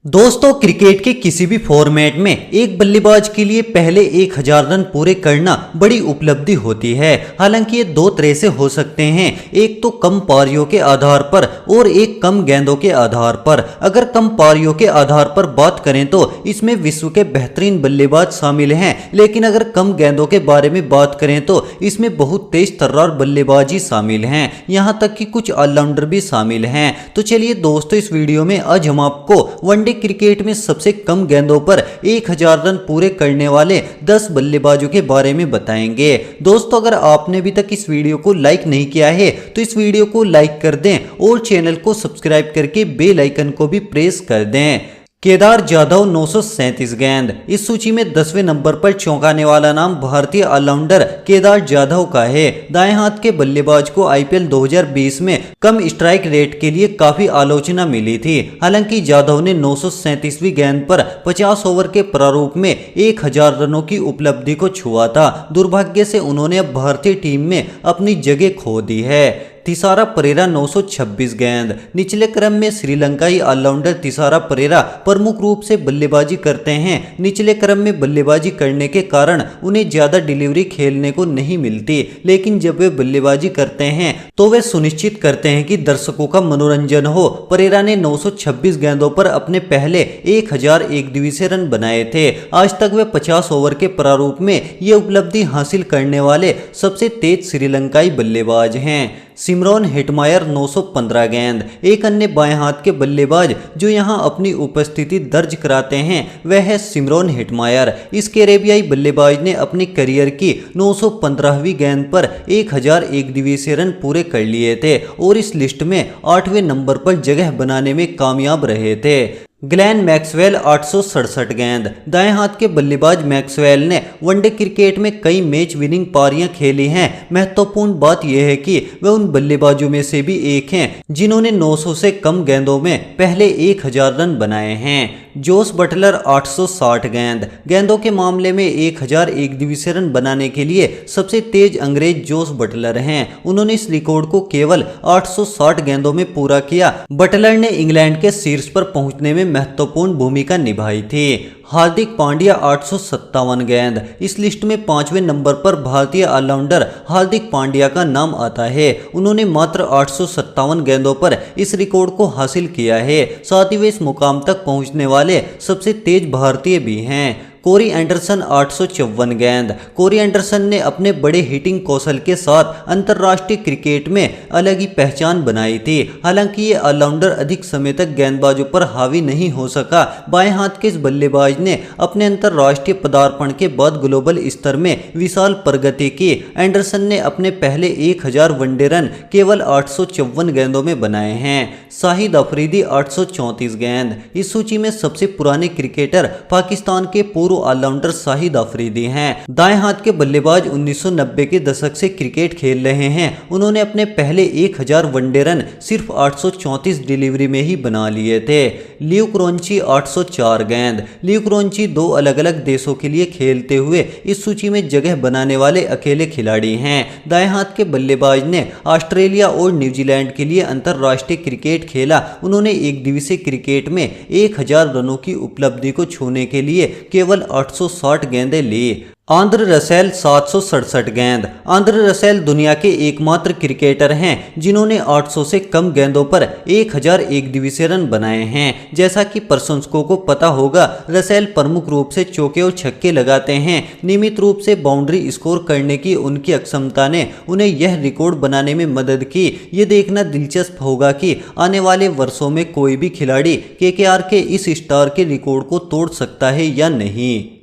दोस्तों, क्रिकेट के किसी भी फॉर्मेट में एक बल्लेबाज के लिए पहले 1000 रन पूरे करना बड़ी उपलब्धि होती है। हालांकि ये दो तरह से हो सकते हैं, एक तो कम पारियों के आधार पर और एक कम गेंदों के आधार पर। अगर कम पारियों के आधार पर बात करें तो इसमें विश्व के बेहतरीन बल्लेबाज शामिल हैं, लेकिन अगर कम गेंदों के बारे में बात करें तो इसमें बहुत तेज तर्रार बल्लेबाज ही शामिल हैं, यहाँ तक कि कुछ ऑलराउंडर भी शामिल हैं। तो चलिए दोस्तों, इस वीडियो में आज हम आपको वनडे क्रिकेट में सबसे कम गेंदों पर 1000 रन पूरे करने वाले 10 बल्लेबाजों के बारे में बताएंगे। दोस्तों, अगर आपने अभी तक इस वीडियो को लाइक नहीं किया है तो इस वीडियो को लाइक कर दें और चैनल को सब्सक्राइब करके बेल आइकन को भी प्रेस कर दें। केदार जाधव 937 गेंद। इस सूची में 10वें नंबर पर चौंकाने वाला नाम भारतीय ऑलराउंडर केदार जाधव का है। दाएं हाथ के बल्लेबाज को आईपीएल 2020 में कम स्ट्राइक रेट के लिए काफी आलोचना मिली थी। हालांकि जाधव ने 937वीं गेंद पर 50 ओवर के प्रारूप में 1000 रनों की उपलब्धि को छुआ था। दुर्भाग्य से उन्होंने अब भारतीय टीम में अपनी जगह खो दी है। तिसारा परेरा 926 गेंद। निचले क्रम में श्रीलंकाई ऑलराउंडर तिसारा परेरा प्रमुख रूप से बल्लेबाजी करते हैं। निचले क्रम में बल्लेबाजी करने के कारण उन्हें ज्यादा डिलीवरी खेलने को नहीं मिलती, लेकिन जब वे बल्लेबाजी करते हैं तो वे सुनिश्चित करते हैं कि दर्शकों का मनोरंजन हो। परेरा ने 926 गेंदों पर अपने पहले 1000 एकदिवसीय रन बनाए थे। आज तक वे 50 ओवर के प्रारूप में ये उपलब्धि हासिल करने वाले सबसे तेज श्रीलंकाई बल्लेबाज हैं। सिमरॉन हेटमायर 915 गेंद। एक अन्य बाएं हाथ के बल्लेबाज जो यहां अपनी उपस्थिति दर्ज कराते हैं वह है सिमरॉन हेटमायर। इस कैरेबियाई बल्लेबाज ने अपनी करियर की 915वीं गेंद पर 1000 एकदिवसीय रन पूरे कर लिए थे और इस लिस्ट में 8वें नंबर पर जगह बनाने में कामयाब रहे थे। ग्लेन मैक्सवेल 867 गेंद। दाएं हाथ के बल्लेबाज मैक्सवेल ने वनडे क्रिकेट में कई मैच विनिंग पारियां खेली हैं। महत्वपूर्ण बात यह है कि वे उन बल्लेबाजों में से भी एक हैं जिन्होंने 900 से कम गेंदों में पहले 1000 रन बनाए हैं। जोस बटलर 860 गेंदों के मामले में 1000 एकदिवसीय रन बनाने के लिए सबसे तेज अंग्रेज जोस बटलर हैं। उन्होंने इस रिकॉर्ड को केवल 860 गेंदों में पूरा किया। बटलर ने इंग्लैंड के शीर्ष पर पहुंचने में महत्वपूर्ण भूमिका निभाई थी। हार्दिक पांड्या 857 गेंद। इस लिस्ट में 5वें नंबर पर भारतीय ऑलराउंडर हार्दिक पांड्या का नाम आता है। उन्होंने मात्र 857 गेंदों पर इस रिकॉर्ड को हासिल किया है। साथ ही वे इस मुकाम तक पहुंचने वाले सबसे तेज भारतीय भी हैं। कोरी एंडरसन 854 गेंद। कोरी एंडरसन ने अपने बड़े हिटिंग कौशल के साथ अंतर्राष्ट्रीय क्रिकेट में अलग ही पहचान बनाई थी। हालांकि ये ऑलराउंडर अधिक समय तक गेंदबाजों पर हावी नहीं हो सका। बाएं हाथ के इस बल्लेबाज ने अपने अंतर्राष्ट्रीय पदार्पण के बाद ग्लोबल स्तर में विशाल प्रगति की। एंडरसन ने अपने पहले 1000 वनडे रन केवल 854 गेंदों में बनाए हैं। शाहिद अफरीदी 834 गेंद। इस सूची में सबसे पुराने क्रिकेटर पाकिस्तान के पूर्व ऑलराउंडर शाहिद अफरीदी हैं। दाएं हाथ के बल्लेबाज 1990 के दशक से क्रिकेट खेल रहे हैं। उन्होंने अपने पहले 1000 वनडे रन सिर्फ 834 डिलीवरी में ही बना लिए थे। लियो क्रॉन्ची 804 गेंद। लियो क्रॉन्ची 2 अलग अलग देशों के लिए खेलते हुए इस सूची में जगह बनाने वाले अकेले खिलाड़ी हैं। दाएं हाथ के बल्लेबाज ने ऑस्ट्रेलिया और न्यूजीलैंड के लिए अंतर्राष्ट्रीय क्रिकेट खेला। उन्होंने एक दिवसीय क्रिकेट में 1000 रनों की उपलब्धि को छूने के लिए केवल 860 गेंदें ली। आंद्रे रसेल 767 गेंद। आंद्रे रसेल दुनिया के एकमात्र क्रिकेटर हैं जिन्होंने 800 से कम गेंदों पर 1000 एकदिवसीय रन बनाए हैं। जैसा कि प्रशंसकों को पता होगा, रसेल प्रमुख रूप से चौके और छक्के लगाते हैं। नियमित रूप से बाउंड्री स्कोर करने की उनकी अक्षमता ने उन्हें यह रिकॉर्ड बनाने में मदद की। ये देखना दिलचस्प होगा कि आने वाले वर्षों में कोई भी खिलाड़ी केकेआर के इस स्टार के रिकॉर्ड को तोड़ सकता है या नहीं।